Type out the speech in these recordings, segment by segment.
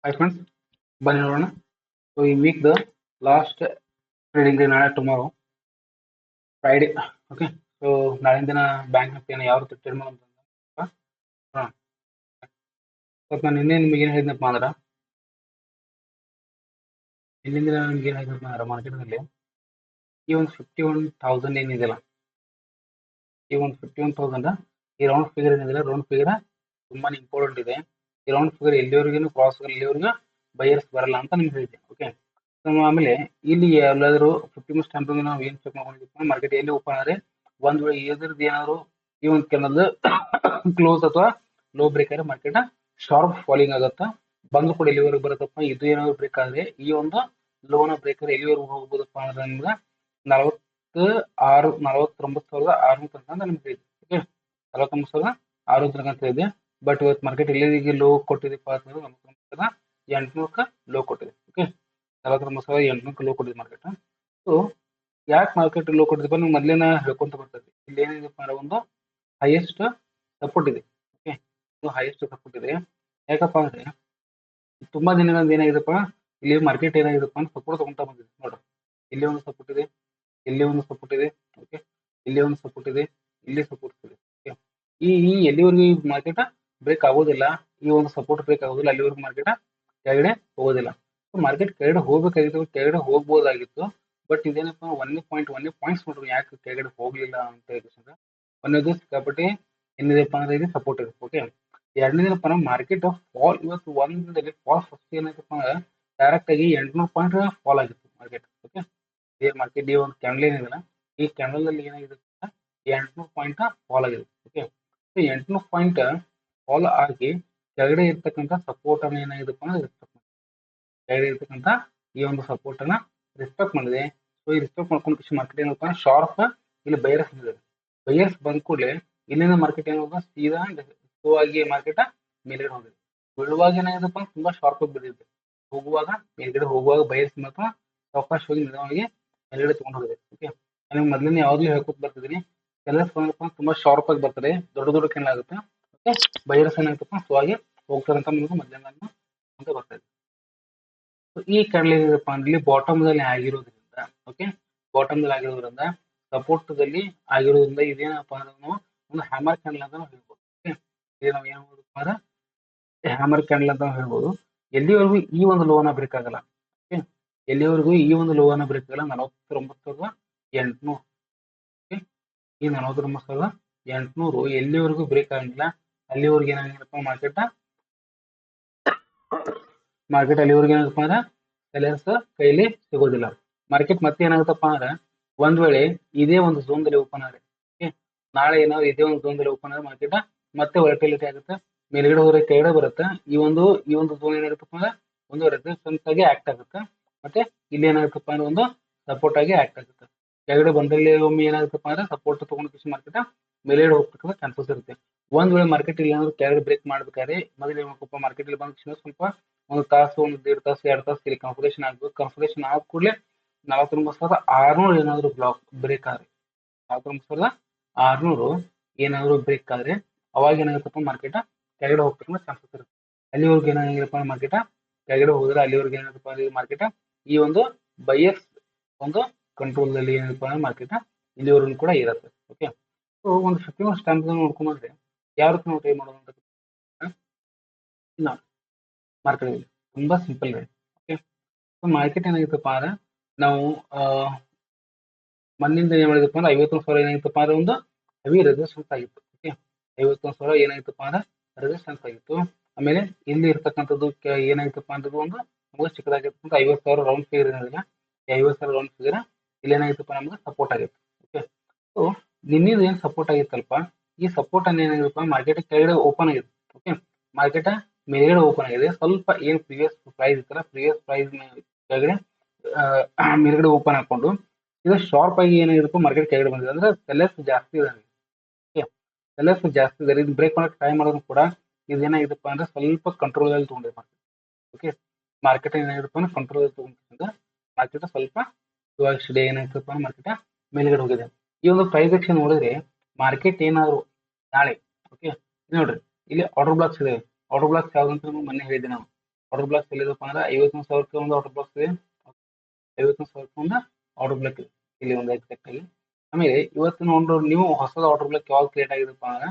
Hi friends, ಬನ್ನಿ ನೋಡೋಣ. So ಈ week the last trading day ನಾಳೆ ಟುಮಾರೋ ಫ್ರೈಡೆ. ಓಕೆ, ಸೊ ನಾಳಿನ ದಿನ ಬ್ಯಾಂಕ್ ನಿಫ್ಟಿಯನ್ನು ಯಾವ ರೀತಿ ಟ್ರೇಡ್ ಮಾಡೋದು ಅಂತ ಹಾಂ. ಸ್ವಲ್ಪ ನಾನು ನಿನ್ನೆ ನಿಮಗೆ ಏನು ಹೇಳಿದ್ನಪ್ಪ ಅಂದ್ರೆ ಹಿಂದಿನ ದಿನ ನಿಮ್ಗೆ ಏನು ಹೇಳಿದ್ನಪ್ಪ ಅಂದ್ರೆ ಮಾರ್ಕೆಟ್ನಲ್ಲಿ ಈ ಒಂದು 51,000 ಏನಿದೆಯಲ್ಲ, ಈ ಒಂದು 51,000 ಈ ರೌಂಡ್ ಫಿಗರ್ ಏನಿದೆ, ರೌಂಡ್ ಫಿಗರ್ ತುಂಬಾ ಇಂಪಾರ್ಟೆಂಟ್ ಇದೆ. ಈ ರೌಂಡ್ ಫಿಗರ್ ಎಲ್ಲಿವರೆಗೂ ಕ್ರಾಸ್ ಎಲ್ಲಿವರೆಗೂ ಬೈಯರ್ಸ್ ಬರಲ್ಲ ಅಂತ ನಿಮ್ಗೆ ಹೇಳಿದ್ದೆ. ಓಕೆ, ಆಮೇಲೆ ಇಲ್ಲಿ ಎಲ್ಲಾದರೂ 50 ಮಿನಿಟ್ಸ್ ಟೈಮ್ ನಾವು ಏನು ಚೆಕ್ ಮಾಡ್ಕೊಂಡಿದ್ದೀವಿ, ಮಾರ್ಕೆಟ್ ಎಲ್ಲಿ ಓಪನ್ ಆದರೆ ಒಂದ್ ವೇಳೆ ಇದ್ರದ್ದು ಏನಾದ್ರು ಈ ಒಂದು ಕೆನಲ್ ಕ್ಲೋಸ್ ಅಥವಾ ಲೋ ಬ್ರೇಕ್ ಆದ್ರೆ ಮಾರ್ಕೆಟ್ ಶಾರ್ಪ್ ಫಾಲಿಂಗ್ ಆಗುತ್ತಾ, ಬಂದು ಕೂಡ ಎಲ್ಲಿವರೆಗೂ ಬರುತ್ತಪ್ಪ, ಇದು ಏನಾದ್ರು ಬ್ರೇಕ್ ಆದ್ರೆ ಈ ಒಂದು ಲೋನ ಬ್ರೇಕರ್ ಎಲ್ಲಿವರೆಗೂ ಹೋಗ್ಬೋದಪ್ಪ ಅಂದ್ರೆ ನಿಮ್ಗೆ 49,600 ತನಕ ನಿಮ್ಗೆ ಇದೆ. ಓಕೆ, 49,600 ತನಕ ಇದೆ. ಬಟ್ ಇವತ್ತು ಮಾರ್ಕೆಟ್ ಎಲ್ಲಿಗೆ ಲೋ ಕೊಟ್ಟಿದೆಪ್ಪ ಅಂತಂದ್ರೆ 49,800 ಲೋ ಕೊಟ್ಟಿದೆ. ಓಕೆ, 49,800 ಲೋ ಕೊಟ್ಟಿದೆ ಮಾರ್ಕೆಟ್. ಸೊ ಯಾಕೆ ಮಾರ್ಕೆಟ್ ಲೋ ಕೊಟ್ಟಿದೆಪ್ಪ, ನೀವು ಮೊದಲೇನ ಹೇಳ್ಕೊಂತ ಬರ್ತದೆ. ಇಲ್ಲಿ ಏನಿದೆಪ್ಪ ಅಂದ್ರೆ ಒಂದು ಹೈಯೆಸ್ಟ್ ಸಪೋರ್ಟ್ ಇದೆ. ಓಕೆ, ಇದು ಹೈಯೆಸ್ಟ್ ಸಪೋರ್ಟ್ ಇದೆ. ಯಾಕಪ್ಪ ಅಂದ್ರೆ ತುಂಬಾ ದಿನಗಳಿಂದ ಏನಾಗಿದೆಪ್ಪ, ಇಲ್ಲಿ ಮಾರ್ಕೆಟ್ ಏನಾಗಿದೆಪ್ಪ ಅಂದ್ರೆ ಸಪೋರ್ಟ್ ತಗೊಂತಾ ಬಂದಿದೆ. ನೋಡ್ರಿ, ಇಲ್ಲಿ ಒಂದು ಸಪೋರ್ಟ್ ಇದೆ, ಇಲ್ಲಿ ಒಂದು ಸಪೋರ್ಟ್ ಇದೆ. ಓಕೆ, ಇಲ್ಲಿ ಒಂದು ಸಪೋರ್ಟ್ ಇದೆ, ಇಲ್ಲಿ ಸಪೋರ್ಟ್ ಇದೆ. ಓಕೆ, ಈ ಎಲ್ಲಿವರೆಗೂ ಈ ಮಾರ್ಕೆಟ್ ಬ್ರೇಕ್ ಆಗೋದಿಲ್ಲ, ಈ ಒಂದು ಸಪೋರ್ಟ್ ಬ್ರೇಕ್ ಆಗೋದಿಲ್ಲ, ಅಲ್ಲಿವರೆಗೂ ಮಾರ್ಕೆಟ್ ಕೆಳಗಡೆ ಹೋಗೋದಿಲ್ಲ. ಮಾರ್ಕೆಟ್ ಕೆಳಗಡೆ ಹೋಗ್ಬೇಕಾಗಿತ್ತು, ಕೆಳಗಡೆ ಹೋಗ್ಬೋದಾಗಿತ್ತು. ಬಟ್ ಇದೇನಪ್ಪ, ಒಂದೇ ಪಾಯಿಂಟ್ಸ್ ನೋಡ್ರಿ ಯಾಕೆ ಕೆಳಗಡೆ ಹೋಗ್ಲಿಲ್ಲ ಅಂತ ಹೇಳಿದ್ರೆ, ಒಂದೇದು ಸಿಕ್ಕಾಪಟ್ಟೆ ಏನಿದೆಪ್ಪ ಅಂದ್ರೆ ಇದು ಸಪೋರ್ಟ್ ಇದೆ. ಓಕೆ, ಎರಡನೇದಪ್ಪ ಅಂದ್ರೆ ಮಾರ್ಕೆಟ್ ಫಾಲ್, ಇವತ್ತು ಒಂದಿನದಲ್ಲಿ ಫಾಲ್ ಫಸ್ಟ್ ಏನಾಯ್ತಪ್ಪ ಅಂದ್ರೆ ಡೈರೆಕ್ಟ್ ಆಗಿ 800 ಪಾಯಿಂಟ್ ಫಾಲ್ ಆಗಿತ್ತು ಮಾರ್ಕೆಟ್. ಓಕೆ, ಈ ಮಾರ್ಕೆಟ್ ಈ ಒಂದು ಕ್ಯಾಂಡಲ್ ಏನಿದೆ, ಈ ಕ್ಯಾಂಡಲ್ ಅಲ್ಲಿ ಏನಾಗಿದೆ, 800 ಪಾಯಿಂಟ್ ಫಾಲ್ ಆಗಿದೆ. ಓಕೆ, 800 ಪಾಯಿಂಟ್ ಫಾಲ್ ಆಗಿ ಕೆಳಗಡೆ ಇರ್ತಕ್ಕಂಥ ಸಪೋರ್ಟ್ ಅನ್ನ ಏನಾಗಿದೆಪ್ಪ ಅಂದ್ರೆ ಕೆಳಗಡೆ ಇರ್ತಕ್ಕಂಥ ಈ ಒಂದು ಸಪೋರ್ಟ್ ಅನ್ನ ರೆಸ್ಪೆಕ್ಟ್ ಮಾಡಿದೆ. ಸೊ ಈ ರೆಸ್ಪೆಕ್ಟ್ ಮಾಡ್ಕೊಂಡು ಮಾರ್ಕೆಟ್ ಏನಪ್ಪ ಶಾರ್ಪ್ ಇಲ್ಲಿ ಬೈರಸ್ ಇದೆ. ಬೈಯರ್ಸ್ ಬಂದ ಕೂಡಲೇ ಇಲ್ಲಿಂದ ಮಾರ್ಕೆಟ್ ಏನಾಗ ಸೀದಾ ಸ್ಲೋ ಆಗಿ ಮಾರ್ಕೆಟ್ ಮೇಲ್ಗಡೆ ಹೋಗಿದೆ. ಬೀಳುವಾಗ ಏನಾಗಿದೆಪ್ಪ ತುಂಬಾ ಶಾರ್ಪ್ ಆಗಿ ಬಿದ್ದಿದೆ, ಹೋಗುವಾಗ ಮೇಲ್ಗಡೆ ಹೋಗುವಾಗ ಬೈಯರ್ಸ್ ಮಾತ್ರ ಸಾವಕಾಶವಾಗಿ ನಿಧಾನವಾಗಿ ಮೇಲ್ಗಡೆ ತಗೊಂಡು ಹೋಗಿದೆ. ಓಕೆ, ನನಗೆ ಮೊದಲನೇ ಯಾವಾಗಲೂ ಹೇಳ್ಕೊತ ಬರ್ತಿದ್ದೀನಿ, ಸೆಲ್ಲರ್ಸ್ ಬಂದಪ್ಪ ತುಂಬಾ ಶಾರ್ಪ್ ಆಗಿ ಬರ್ತಾರೆ, ದೊಡ್ಡ ದೊಡ್ಡ ಕೆನಲ್ ಆಗುತ್ತೆ. ಓಕೆ, ಬೈಯರ್ಸ್ ಏನಾಗುತ್ತಪ್ಪ ಸ್ಲೋ ಆಗಿ ಹೋಗ್ತಾರೆ ಅಂತ ನಿಮಗೆ ಮೊದಲನೇ ಅಂತ ಬರ್ತಾ ಇದೆ. ಈ ಕ್ಯಾಂಡಲ್ ಏನಿದೆಪ್ಪ ಅಂದ್ರೆ ಇಲ್ಲಿ ಬಾಟಮ್ ದಲ್ಲಿ ಆಗಿರೋದ್ರಿಂದ, ಓಕೆ, ಬಾಟಮ್ ದಲ್ಲಿ ಆಗಿರೋದ್ರಿಂದ ಸಪೋರ್ಟ್ ಆಗಿರೋದ್ರಿಂದ ಇದೇನಪ್ಪ ಅಂದ್ರೆ ನಾವು ಒಂದು ಹ್ಯಾಮರ್ ಕ್ಯಾಂಡಲ್ ಅಂತ ನಾವು ಹೇಳ್ಬೋದು. ಓಕೆ, ಇದು ನಾವು ಏನ್ ಹೇಳ್ಬೋದಪ್ಪ ಅಂದ್ರೆ ಹ್ಯಾಮರ್ ಕ್ಯಾಂಡಲ್ ಅಂತ ಹೇಳ್ಬೋದು. ಎಲ್ಲಿವರೆಗೂ ಈ ಒಂದು ಲೋನ ಬ್ರೇಕ್ ಆಗಲ್ಲ, ಓಕೆ, ಎಲ್ಲಿವರೆಗೂ ಈ ಒಂದು ಲೋನ ಬ್ರೇಕ್ ಆಗಲ್ಲ, 49,800. ಓಕೆ, ಈ 49,800 ಎಲ್ಲಿವರೆಗೂ ಬ್ರೇಕ್ ಆಗಂಗಿಲ್ಲ, ಅಲ್ಲಿವರೆಗೂ ಏನಾಗಿರಪ್ಪ ಮಾರ್ಕೆಟ್ ಅಲ್ಲಿವರೆಗೂ ಏನಾಗಪ್ಪ ಅಂದ್ರೆ ಸೆಲರ್ಸ್ ಕೈಲಿ ಸಿಗೋದಿಲ್ಲ. ಮಾರ್ಕೆಟ್ ಮತ್ತೆ ಏನಾಗುತ್ತಪ್ಪ ಅಂದ್ರೆ ಒಂದ್ ವೇಳೆ ಇದೇ ಒಂದು ಝೋನ್ ದಲ್ಲಿ ಓಪನ್ ಆದ್ರೆ, ನಾಳೆ ಏನಾದ್ರು ಇದೇ ಒಂದು ಝೋನ್ ದಲ್ಲಿ ಓಪನ್ ಆದ್ರೆ ಮಾರ್ಕೆಟ್ ಮತ್ತೆ ವೊಲಟಿಲಿಟಿ ಆಗುತ್ತೆ, ಮೇಲ್ಗಡೆ ಹೋದ್ರೆ ಕೆಳಗಡೆ ಬರುತ್ತೆ. ಈ ಒಂದು ಝೋನ್ ಏನಾಗುತ್ತಪ್ಪ ಅಂದ್ರೆ ಒಂದು ರೆಸಿಸ್ಟೆನ್ಸ್ ಆಗಿ ಆಕ್ಟ್ ಆಗುತ್ತೆ, ಮತ್ತೆ ಇಲ್ಲಿ ಏನಾಗುತ್ತಪ್ಪ ಅಂದ್ರೆ ಒಂದು ಸಪೋರ್ಟ್ ಆಗಿ ಆಕ್ಟ್ ಆಗುತ್ತೆ. ಕೆಳಗಡೆ ಬಂದಲ್ಲಿ ಒಮ್ಮೆ ಏನಾಗುತ್ತಪ್ಪ ಅಂದ್ರೆ ಸಪೋರ್ಟ್ ತಗೊಂಡು ಮಾರ್ಕೆಟ್ ಮೇಲ್ಗಡೆ ಹೋಗ್ತಕ್ಕಂಥ ಚಾನ್ಸಸ್ ಇರುತ್ತೆ. ಒಂದ್ ವೇಳೆ ಮಾರ್ಕೆಟ್ ಇಲ್ಲಿ ಏನಾದ್ರು ಕೆಳಗಡೆ ಬ್ರೇಕ್ ಮಾಡ್ಬೇಕಾದ್ರೆ ಮೊದಲು ಏನ್ಬೇಕಪ್ಪ, ಮಾರ್ಕೆಟ್ ಇಲ್ಲಿ ಬಂದ ಸ್ವಲ್ಪ ಒಂದು ತಾಸು, ಒಂದು 1.5 ತಾಸು, 2 ತಾಸು ಇಲ್ಲಿ ಕನ್ಸಲ್ಟೇಷನ್ ಆಗ್ಬೇಕು. ಕನ್ಸಲ್ಟೇಷನ್ ಆದ ಕೂಡಲೇ 49,600 ಏನಾದ್ರು ಬ್ಲಾಕ್ ಬ್ರೇಕ್ ಆದ್ರೆ, 49,600 ಏನಾದ್ರು ಬ್ರೇಕ್ ಆದ್ರೆ ಅವಾಗ ಏನಾಗುತ್ತಪ್ಪ ಮಾರ್ಕೆಟ್ ಕೆಳಗಡೆ ಹೋಗ್ತಕ್ಕಂಥ ಚಾನ್ಸಸ್ ಇರುತ್ತೆ. ಅಲ್ಲಿವರೆಗೂ ಏನಾಗಿರಪ್ಪ ಮಾರ್ಕೆಟ್ ಕೆಳಗಡೆ ಹೋದ್ರೆ ಅಲ್ಲಿವರೆಗೂ ಏನಾಗುತ್ತಪ್ಪ ಮಾರ್ಕೆಟ್ ಈ ಒಂದು ಬೈಯರ್ಸ್ ಒಂದು ಕಂಟ್ರೋಲ್ ನಲ್ಲಿ ಏನಪ್ಪ ಮಾರ್ಕೆಟ್ ಇಲ್ಲಿವರೆಗೂ ಕೂಡ ಇರುತ್ತೆ. ಓಕೆ, ಸೊ ಒಂದು 50 ಮಿನಿಟ್ಸ್ ಟೈಮ್ ನೋಡ್ಕೊಂಡ್ರೆ ಯಾವ ರೀತಿ ನಾವು ಟ್ರೈ ಮಾಡೋದು ಅಂತ ಮಾರ್ಕೆಟ್ ತುಂಬಾ ಸಿಂಪಲ್ ಇದೆ. ಓಕೆ, ಸೊ ಮಾರ್ಕೆಟ್ ಏನಾಗಿತ್ತಪ್ಪ ಅಂದ್ರೆ ನಾವು ಮೊನ್ನಿಂದ ಏನ್ ಮಾಡಿದಪ್ಪ ಅಂದ್ರೆ 51,000 ಏನಾಗಿತ್ತಪ್ಪ ಅಂದ್ರೆ ಒಂದು ಹೆವಿ ರೆಸಿಸ್ಟೆನ್ಸ್ ಆಗಿತ್ತು. ಓಕೆ, 51,000 ಏನಾಗಿತ್ತಪ್ಪ ಅಂದ್ರೆ ರೆಸಿಸ್ಟೆನ್ಸ್ ಆಗಿತ್ತು. ಆಮೇಲೆ ಇಲ್ಲಿ ಇರ್ತಕ್ಕಂಥದ್ದು ಏನಾಗಿತ್ತಪ್ಪ ಅಂದ್ರೆ ಒಂದು ನಮಗೆ ಚಿಕ್ಕದಾಗಿರ್ತಕ್ಕಂಥ 50,000 ರೌಂಡ್ ಫಿಗರ್ ಏನಿದೆ, 50,000 ರೌಂಡ್ ಫಿಗರ್ ಇಲ್ಲಿ ಏನಾಗಿತ್ತಪ್ಪ ನಮ್ಗೆ ಸಪೋರ್ಟ್ ಆಗಿತ್ತು. ಓಕೆ, ಸೊ ನಿನ್ನಿಂದ ಏನ್ ಸಪೋರ್ಟ್ ಆಗಿತ್ತಲ್ಪ, ಈ ಸಪೋರ್ಟ್ ಅನ್ನ ಏನಾಗಿತ್ತಪ್ಪ ಮಾರ್ಕೆಟ್ ಕೆಳಗಡೆ ಓಪನ್ ಆಗಿದೆ. ಓಕೆ, ಮಾರ್ಕೆಟ್ ಮೇಲ್ಗಡೆ ಓಪನ್ ಆಗಿದೆ. ಸ್ವಲ್ಪ ಏನ್ ಪ್ರಿವಿಯಸ್ ಪ್ರೈಸ್ ಇತ್ತಲ್ಲ, ಪ್ರಿವಿಯಸ್ ಪ್ರೈಸ್ ಕೆಳಗಡೆ ಮೇಲ್ಗಡೆ ಓಪನ್ ಹಾಕೊಂಡು ಇದು ಶಾರ್ಪ್ ಆಗಿ ಏನಾಗಿರುತ್ತೆ ಮಾರ್ಕೆಟ್ ಕೆಳಗಡೆ ಬಂದಿದೆ ಅಂದ್ರೆ ಸೆಲ್ಲರ್ಸ್ ಜಾಸ್ತಿ ಇದಾರೆ. ಓಕೆ, ಸೆಲ್ಲರ್ಸ್ ಜಾಸ್ತಿ ಇದಾರೆ. ಇದು ಬ್ರೇಕ್ ಮಾಡಕ್ಕೆ ಟ್ರೈ ಮಾಡೋದು ಕೂಡ ಇದೇನಾಗಿದೆಪ್ಪ ಅಂದ್ರೆ ಸ್ವಲ್ಪ ಕಂಟ್ರೋಲ್ ಅಲ್ಲಿ ತಗೊಂಡಿದೆ ಮಾರ್ಕೆಟ್. ಓಕೆ, ಮಾರ್ಕೆಟ್ ಏನಾಗಿದೆಪ್ಪ ಅಂದ್ರೆ ಕಂಟ್ರೋಲ್ ಅಲ್ಲಿ ತಗೊಂಡಿದ್ದ ಮಾರ್ಕೆಟ್ ಸ್ವಲ್ಪ ಡೇ ಏನಾಗಿತ್ತಪ್ಪ ಮಾರ್ಕೆಟ್ ಮೇಲ್ಗಡೆ ಹೋಗಿದೆ. ಈ ಒಂದು ಪ್ರೈಸ್ ಆಕ್ಷನ್ ನೋಡಿದ್ರೆ ಮಾರ್ಕೆಟ್ ಏನಾದ್ರು ನಾಳೆ, ಓಕೆ ನೋಡ್ರಿ ಇಲ್ಲಿ ಆರ್ಡರ್ ಬ್ಲಾಕ್ಸ್ ಇದೆ. ಆರ್ಡರ್ ಬ್ಲಾಕ್ಸ್ ಯಾವ್ದಂತ ಮೊನ್ನೆ ಹೇಳಿದೆ ನಾವು, ಆರ್ಡರ್ ಬ್ಲಾಕ್ಸ್ ಎಲ್ಲಿದಪ್ಪ ಅಂದ್ರೆ 51,000ಕ್ಕೆ ಒಂದು ಆರ್ಡರ್ ಬ್ಲಾಕ್ಸ್ ಇದೆ, 51,000ಕ್ಕೆ ಒಂದು ಆರ್ಡರ್ ಬ್ಲಾಕ್ ಇದೆ ಇಲ್ಲಿ ಒಂದು ಎಕ್ಸಾಕ್ಟ್ ಆಗಿ. ಆಮೇಲೆ ಇವತ್ತು ನೋಡ್ರಿ ನೀವು ಹೊಸದ ಆರ್ಡರ್ ಬ್ಲಾಕ್ ಯಾವಾಗ ಕ್ರಿಯೇಟ್ ಆಗಿದಪ್ಪ ಅಂದ್ರೆ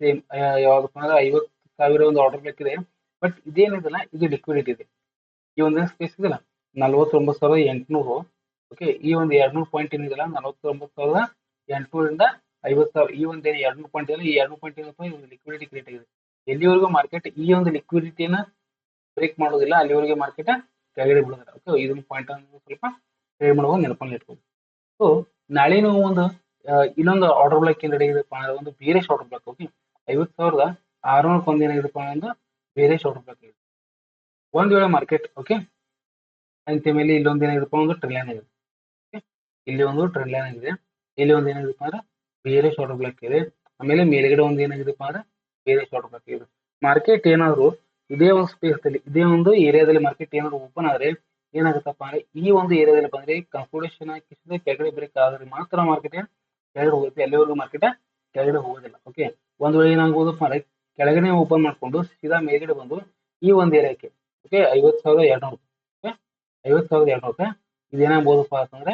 ಸೇಮ್ ಯಾವ್ದಪ್ಪ ಅಂದ್ರೆ 50,000 ಒಂದು ಆರ್ಡರ್ ಬ್ಲಾಕ್ ಇದೆ. ಬಟ್ ಇದೇನಿದೆಲ್ಲ ಇದು ಲಿಕ್ವಿಡಿಟಿ ಇದೆ. ಈ ಒಂದು ಸ್ಪೇಸ್ ಇದೆಯಲ್ಲ 49,800, ಓಕೆ, ಈ ಒಂದು 200 ಪಾಯಿಂಟ್ ಏನಿದೆಯಲ್ಲ 49,800ರಿಂದ 50,000 ಈ ಒಂದು 200 ಪಾಯಿಂಟ್ ಇದೆ. ಈ 200 ಪಾಯಿಂಟ್ ಏನಪ್ಪ ಈ ಒಂದು ಲಿಕ್ವಿಡಿಟಿ ಕ್ರಿಯೇಟ್ ಆಗಿದೆ. ಎಲ್ಲಿವರೆಗೂ ಮಾರ್ಕೆಟ್ ಈ ಒಂದು ಲಿಕ್ವಿಡಿಟಿಯನ್ನ ಬ್ರೇಕ್ ಮಾಡೋದಿಲ್ಲ ಅಲ್ಲಿವರೆಗೆ ಮಾರ್ಕೆಟ್ ಕೆಳಗಡೆ ಬೀಳೋದಿಲ್ಲ. ಓಕೆ, ಇದೊಂದು ಪಾಯಿಂಟ್ ಅನ್ನು ಸ್ವಲ್ಪ ಟ್ರೇಡ್ ಮಾಡುವಾಗ ನೆನಪಲ್ಲಿ ಇಟ್ಕೊಂಡು. ಸೊ ನಾಳೆ ನಾವು ಒಂದು ಇನ್ನೊಂದು ಆರ್ಡರ್ ಬ್ಲಾಕ್ ಏನ್ ರೆಡಿ ಆಗಿದೆಪ್ಪ ಅಂದ್ರೆ ಒಂದು ಬೇರೆ ಆರ್ಡರ್ ಬ್ಲಾಕ್. ಓಕೆ, 50,600 ಒಂದು ಏನಾಗಿದೆಪ್ಪ ಅಂದ್ರೆ ಬೇರೆ ಆರ್ಡರ್ ಬ್ಲಾಕ್ ಇದೆ. ಒಂದ್ ವೇಳೆ ಮಾರ್ಕೆಟ್ ಓಕೆ ಅಂತ ಮೇಲೆ ಇಲ್ಲೊಂದು ಏನಾಗಿದೆಪ್ಪ ಒಂದು ಟ್ರೆಂಡ್ ಲೈನ್ ಆಗಿದೆ. ಓಕೆ, ಇಲ್ಲಿ ಒಂದು ಟ್ರೆಂಡ್ ಲೈನ್ ಆಗಿದೆ, ಇಲ್ಲಿ ಒಂದು ಏನಾಗಿದೆಪ್ಪ ಅಂದ್ರೆ ಬೇರೆ ಆರ್ಡರ್ ಬ್ಲಾಕ್ ಇದೆ. ಆಮೇಲೆ ಮೇಲ್ಗಡೆ ಒಂದು ಏನಾಗಿದೆಪ್ಪ ಅಂದ್ರೆ ಬೇರೆ ಆರ್ಡರ್ ಬ್ಲಾಕ್ ಇದೆ. ಮಾರ್ಕೆಟ್ ಏನಾದ್ರು ಇದೇ ಒಂದು ಸ್ಪೇಸ್ ಅಲ್ಲಿ ಇದೇ ಒಂದು ಏರಿಯಾದಲ್ಲಿ ಮಾರ್ಕೆಟ್ ಏನಾದ್ರು ಓಪನ್ ಆದ್ರೆ ಏನಾಗುತ್ತಪ್ಪ ಅಂದ್ರೆ ಈ ಒಂದು ಏರಿಯಾದಲ್ಲಿ ಬಂದ್ರೆ ಕನ್ಸೋಲೇಷನ್ ಹಾಕಿ ಕೆಳಗಡೆ ಬ್ರೇಕ್ ಆದ್ರೆ ಮಾತ್ರ ಮಾರ್ಕೆಟ್ ಕೆಳಗಡೆ ಹೋಗುತ್ತೆ, ಅಲ್ಲಿವರೆಗೂ ಮಾರ್ಕೆಟ್ ಕೆಳಗಡೆ ಹೋಗೋದಿಲ್ಲ. ಓಕೆ, ಒಂದ್ ವೇಳೆ ಏನಾಗ್ಬೋದಪ್ಪ ಅಂದ್ರೆ ಕೆಳಗಡೆ ಓಪನ್ ಮಾಡ್ಕೊಂಡು ಸೀದಾ ಮೇಲ್ಗಡೆ ಬಂದು ಈ ಒಂದು ಏರಿಯಾಕ್ಕೆ ಓಕೆ 50,200, ಓಕೆ 50,200 ಇದೇನಾಗ್ಬೋದಪ್ಪ ಅಂತಂದ್ರೆ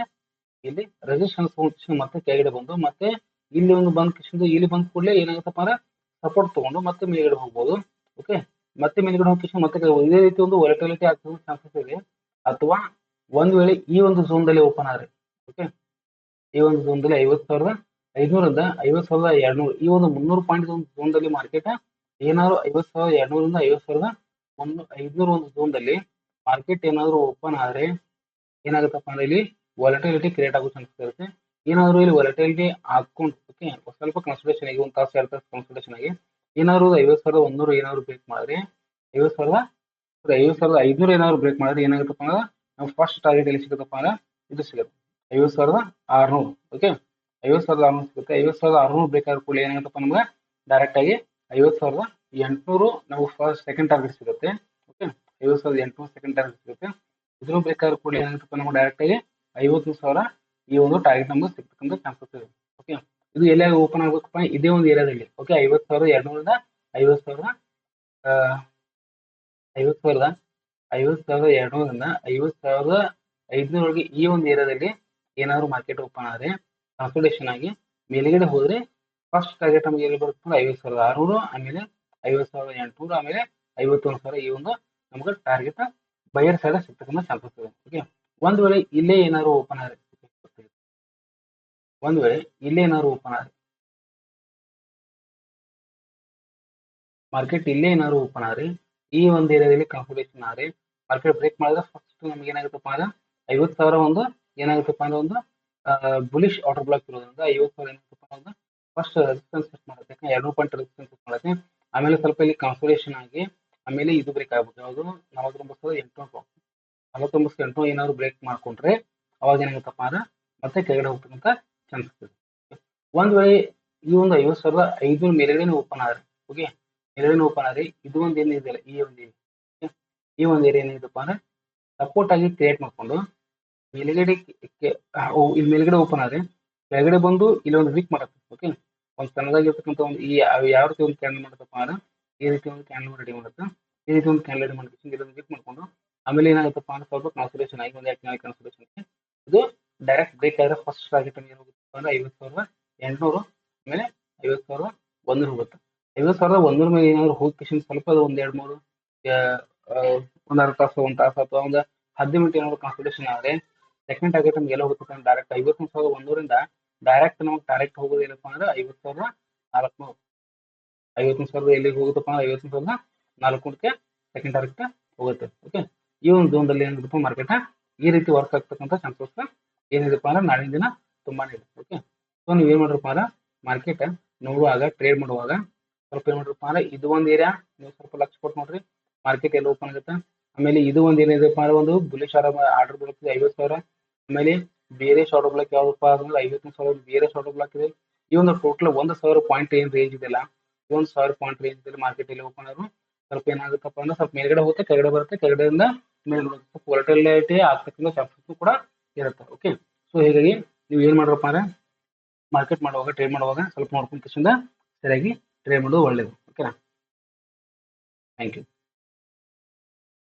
ಇಲ್ಲಿ ರೆಸಿಸ್ಟೆನ್ಸ್ ಮತ್ತೆ ಕೆಳಗಡೆ ಬಂದು ಮತ್ತೆ ಇಲ್ಲಿ ಒಂದು ಬಂದ್ ಕಿಶನ್ ಇಲ್ಲಿ ಬಂದ್ ಕೂಡಲೇ ಏನಾಗುತ್ತಪ್ಪ ಅಂದ್ರೆ ಸಪೋರ್ಟ್ ತಗೊಂಡು ಮತ್ತೆ ಮೇಲ್ಗಡೆ ಹೋಗ್ಬೋದು. ಓಕೆ, ಮತ್ತೆ ಮೇಲ್ಗಡೆ ಹೋಗಿ ಮತ್ತೆ ಇದೇ ರೀತಿ ಒಂದು ವಾಲಟಿಲಿಟಿ ಆಗ್ತದೆ ಚಾನ್ಸಸ್ ಇದೆ. ಅಥವಾ ಒಂದ್ ವೇಳೆ ಈ ಒಂದು ಝೋನ್ ದಲ್ಲಿ ಓಪನ್ ಆದ್ರೆ ಓಕೆ ಈ ಒಂದು ಝೋನ್ ದಲ್ಲಿ 50,500ರಿಂದ 50,200 ಈ ಒಂದು 300 ಪಾಯಿಂಟ್ ಒಂದು ಝೋನ್ ದಲ್ಲಿ ಮಾರ್ಕೆಟ್ ಏನಾದ್ರು 50,200ರಿಂದ 50,500 ಒಂದು ಝೋನ್ ದಲ್ಲಿ ಮಾರ್ಕೆಟ್ ಏನಾದ್ರು ಓಪನ್ ಆದ್ರೆ ಏನಾಗುತ್ತಪ್ಪ ಅಂದ್ರೆ ಇಲ್ಲಿ ವಾಲಟಿಲಿಟಿ ಕ್ರಿಯೇಟ್ ಆಗೋ ಚಾನ್ಸಸ್ ಇರುತ್ತೆ. ಏನಾದ್ರು ಇಲ್ಲಿ ವಾಲಟಿಲಿಟಿ ಹಾಕೊಂಡು ಓಕೆ ಸ್ವಲ್ಪ ಕನ್ಸಲ್ಟೇಷನ್ ಆಗಿ ಒಂದು ತಾಸು 2 ತಾಸು ಕನ್ಸಲ್ಟೇಷನ್ ಆಗಿ ಏನಾದ್ರು 50,100 ಏನಾದ್ರು ಬ್ರೇಕ್ ಮಾಡಿದ್ರೆ 50,500 ಏನಾದ್ರು ಬ್ರೇಕ್ ಮಾಡಿದ್ರೆ ಏನಾಗುತ್ತಪ್ಪ ಅಂದ್ರೆ ನಾವು ಫಸ್ಟ್ ಟಾರ್ಗೆಟ್ ಎಲ್ಲಿ ಸಿಗುತ್ತಪ್ಪ ಅಂದ್ರೆ ಇದು ಸಿಗುತ್ತೆ 50,600. ಓಕೆ, 50,600 ಸಿಗುತ್ತೆ. 50,600 ಬ್ರೇಕ್ ಆದ ಕೂಡಲೇ ಏನಾಗುತ್ತಪ್ಪ ನಮ್ಗೆ ಡೈರೆಕ್ಟ್ ಆಗಿ 50,800 ನಾವು ಫಸ್ಟ್ ಸೆಕೆಂಡ್ ಟಾರ್ಗೆಟ್ ಸಿಗುತ್ತೆ. ಓಕೆ, 50,800 ಸೆಕೆಂಡ್ ಟಾರ್ಗೆಟ್ ಸಿಗುತ್ತೆ. ಇದ್ರ ಬೇಕಾದ್ರೆ ಕೂಡ ಏನಾಗುತ್ತಪ್ಪ ನಮ್ಗೆ ಡೈರೆಕ್ಟ್ ಆಗಿ 50,000 ಈ ಒಂದು ಟಾರ್ಗೆಟ್ ನಮ್ಗೆ ಸಿಗ್ತಕ್ಕಂಥ ಚಾನ್ಸಸ್ ಇದೆ. ಓಕೆ, ಇದು ಎಲ್ಲಿ ಓಪನ್ ಆಗ್ಬೇಕಪ್ಪ ಇದೇ ಒಂದು ಏರಿಯಾದಲ್ಲಿ. ಓಕೆ, 50,200ರಿಂದ 50,000 50,200ರಿಂದ 50,500 ಈ ಒಂದು ಏರಿಯಾದಲ್ಲಿ ಏನಾದ್ರು ಮಾರ್ಕೆಟ್ ಓಪನ್ ಆದ್ರೆ ಕನ್ಸಲ್ಟೇಷನ್ ಆಗಿ ಮೇಲ್ಗಡೆ ಹೋದ್ರೆ ಫಸ್ಟ್ ಟಾರ್ಗೆಟ್ ನಮ್ಗೆ ಎಲ್ಲಿ ಬರುತ್ತೆ 50,600, ಆಮೇಲೆ 50,800, ಆಮೇಲೆ 51,000 ಈ ಒಂದು ನಮ್ಗೆ ಟಾರ್ಗೆಟ್ ಬಯರ್ ಸೈಡ್ ಸಿಗ್ತಕ್ಕಂಥ ಚಾನ್ಸಸ್ ಇದೆ. ಓಕೆ, ಒಂದ್ ವೇಳೆ ಇಲ್ಲೇ ಏನಾದ್ರು ಓಪನ್ ಆದ್ರೆ ಮಾರ್ಕೆಟ್ ಇಲ್ಲೇ ಏನಾದ್ರು ಓಪನ್ ಆದ್ರೆ ಈ ಒಂದು ಏರಿಯಾದಲ್ಲಿ ಕನ್ಸಲ್ಟೇಷನ್ ಆದ್ರೆ ಮಾರ್ಕೆಟ್ ಬ್ರೇಕ್ ಮಾಡಿದ್ರೆ ಫಸ್ಟ್ ನಮ್ಗೆ ಏನಾಗುತ್ತಪ್ಪ ಅಂದ್ರೆ 50,000 ಒಂದು ಏನಾಗುತ್ತಪ್ಪ ಅಂದ್ರೆ ಒಂದು ಬುಲಿಶ್ ಆರ್ಡರ್ ಬ್ಲಾಕ್ ಇರೋದ್ರಿಂದ 50,000 ಏನಾಗುತ್ತಪ್ಪ ಅಂದ್ರೆ ಫಸ್ಟ್ ರೆಸಿಸ್ಟೆನ್ಸ್ ಸೆಟ್ ಮಾಡುತ್ತೆ. 2 ಪಾಯಿಂಟ್ ರೆಸಿಸ್ಟೆನ್ಸ್ ಸೆಟ್ ಮಾಡುತ್ತೆ. ಆಮೇಲೆ ಸ್ವಲ್ಪ ಇಲ್ಲಿ ಕನ್ಸಲ್ಟೇಷನ್ ಆಗಿ ಆಮೇಲೆ ಇದು ಬ್ರೇಕ್ ಆಗ್ಬೇಕು ಯಾವುದು 49,800 ಏನಾದ್ರು ಬ್ರೇಕ್ ಮಾಡ್ಕೊಂಡ್ರೆ ಅವಾಗ ಏನಾಗುತ್ತಪ್ಪ ಅಂದ್ರೆ ಮತ್ತೆ ಕೆಳಗಡೆ ಹೋಗ್ತಕ್ಕಂಥ ಚಾನ್ಸಸ್ ಇದೆ. ಒಂದ್ ವೇಳೆ ಈ ಒಂದು 50,500 ಮೇಲ್ಗಡೆ ಓಪನ್ ಆದ್ರೆ ಓಕೆ ಮೇಲ್ಗಡೆ ಓಪನ್ ಆದ್ರೆ ಇದು ಒಂದು ಏನಿದೆಯಲ್ಲ ಈ ಒಂದು ಏರಿಯಾ ಏನಿದೆಪ್ಪ ಅಂದ್ರೆ ಸಪೋರ್ಟ್ ಆಗಿ ಕ್ರಿಯೇಟ್ ಮಾಡ್ಕೊಂಡು ಮೇಲ್ಗಡೆ ಇಲ್ಲಿ ಮೇಲ್ಗಡೆ ಓಪನ್ ಆದ್ರೆ ಕೆಳಗಡೆ ಬಂದು ಇಲ್ಲಿ ಒಂದು ವೀಕ್ ಮಾಡುತ್ತೆ. ಓಕೆ, ಒಂದು ಸಣ್ಣದಾಗಿರ್ತಕ್ಕಂಥ ಒಂದು ಈ ಯಾವ ರೀತಿ ಒಂದು ಕ್ಯಾಂಡಲ್ ಮಾಡುತ್ತಪ್ಪ ಅಂದ್ರೆ ಈ ರೀತಿ ಒಂದು ಕ್ಯಾಂಡಲ್ ರೆಡಿ ಮಾಡುತ್ತೆ. ಈ ರೀತಿ ಒಂದು ಕ್ಯಾಂಡಲ್ ರೆಡಿ ಮಾಡಿ ಇದನ್ನು ವೀಕ್ ಮಾಡ್ಕೊಂಡು ಆಮೇಲೆ ಏನಾಗುತ್ತಪ್ಪ ಅಂದ್ರೆ ಸ್ವಲ್ಪ ಕನ್ಸಲ್ಟೇಷನ್ ಆಗಿ ಒಂದು ಕನ್ಸಲ್ಟೇಷನ್ ಇದು ಡೈರೆಕ್ಟ್ ಬ್ರೇಕ್ ಆದ್ರೆ ಫಸ್ಟ್ ಟಾರ್ಗೆಟ್ ಏನಾಗುತ್ತೆ ಅಂದ್ರೆ 50,800, ಆಮೇಲೆ 50,100 ಹೋಗುತ್ತೆ. 50,100 ಮೇಲೆ ಏನಾದ್ರು ಹೋಗಿ ಸ್ವಲ್ಪ ಒಂದ್ 2-3 ಒಂದ್ ಅರ್ಧ ತಾಸು ಒಂದ್ ತಾಸು ಅಥವಾ ಒಂದು 15 ಮಿನಿಟ್ ಏನಾದ್ರು ಕನ್ಸಲ್ಟೇಷನ್ ಆದ್ರೆ ಸೆಕೆಂಡ್ ಟಾರ್ಗೆಟ್ ನಮ್ಗೆ ಎಲ್ಲ ಹೋಗುತ್ತೆ ಡೈರೆಕ್ಟ್ 51,100ರಿಂದ ಡೈರೆಕ್ಟ್ ನಮ್ಗೆ ಡೈರೆಕ್ಟ್ ಹೋಗೋದು ಏನಪ್ಪಾ ಅಂದ್ರೆ 50,400. 51,000 ಎಲ್ಲಿಗೆ ಹೋಗುತ್ತಪ್ಪ ಅಂದ್ರೆ 51,400ಕ್ಕೆ ಸೆಕೆಂಡ್ ಟಾರ್ಗೆಟ್ ಹೋಗುತ್ತೆ. ಓಕೆ, ಈ ಒಂದು ಝೋನ್ದಲ್ಲಿ ಏನಿದೆಪ್ಪ ಮಾರ್ಕೆಟ್ ಈ ರೀತಿ ವರ್ಕ್ ಆಗ್ತಕ್ಕಂಥ ಚಾನ್ಸಸ್ ಏನಿದೆಪ್ಪ ಅಂದ್ರೆ ನಾಳಿನ ದಿನ ತುಂಬಾನೇ ಇದೆ. ಓಕೆ, ಸೊ ನೀವು ಏನ್ ಮಾಡ್ರಪ್ಪ ಅಂದ್ರೆ ಮಾರ್ಕೆಟ್ ನೋಡುವಾಗ ಟ್ರೇಡ್ ಮಾಡುವಾಗ ಸ್ವಲ್ಪ ಏನ್ ಮಾಡ್ರಪ್ಪ ಅಂದ್ರೆ ಇದು ಒಂದು ಏರಿಯಾ ನೀವು ಸ್ವಲ್ಪ ಲಕ್ಷ ಕೊಟ್ಟು ನೋಡ್ರಿ ಮಾರ್ಕೆಟ್ ಎಲ್ಲ ಓಪನ್ ಆಗುತ್ತೆ. ಆಮೇಲೆ ಇದು ಒಂದು ಏನಿದೆಪ್ಪ ಅಂದ್ರೆ ಒಂದು ಬುಲಿಶ್ ಆರ್ಡರ್ ಬರುತ್ತೆ 50,000. ಆಮೇಲೆ ಬೇರೆ ಶಾರ್ಟ್ ಬ್ಲಾಕ್ ಯಾವ್ದಪ್ಪ ಅಂದ್ರೆ 51,000 ಬೇರೆ ಶಾರ್ಟ್ ಬ್ಲಾಕ್ ಇದೆ. ಈ ಒಂದು ಟೋಟಲ್ 1,000 ಪಾಯಿಂಟ್ ಏನ್ ರೇಂಜ್ ಇದೆಯಲ್ಲ 1,000 ಪಾಯಿಂಟ್ ರೇಂಜ್ ಇದೆ ಮಾರ್ಕೆಟ್ ಅಲ್ಲಿ ಓಪನ್ ಆದ್ರು ಸ್ವಲ್ಪ ಏನಾಗುತ್ತಪ್ಪ ಅಂದ್ರೆ ಸ್ವಲ್ಪ ಮೇಲ್ಗಡೆ ಹೋಗುತ್ತೆ ಕೆಳಗಡೆ ಬರುತ್ತೆ ಕೆಳಗಡೆಯಿಂದ ಮೇಲ್ಗಡೆ ಸ್ವಲ್ಪ ವಾಲಟಿಲಿಟಿ ಆಗ್ತಕ್ಕಂಥ ಚಾನ್ಸಸ್ ಕೂಡ ಇರುತ್ತೆ. ಓಕೆ, ಸೊ ಹೀಗಾಗಿ ನೀವು ಏನ್ ಮಾಡ್ರಪ್ಪ ಅಂದ್ರೆ ಮಾರ್ಕೆಟ್ ಮಾಡುವಾಗ ಟ್ರೇಡ್ ಮಾಡುವಾಗ ಸ್ವಲ್ಪ ನೋಡ್ಕೊಂಡ್ ಸರಿಯಾಗಿ ಟ್ರೇಡ್ ಮಾಡೋದು ಒಳ್ಳೇದು. ಓಕೆನಾ, ಥ್ಯಾಂಕ್ ಯು.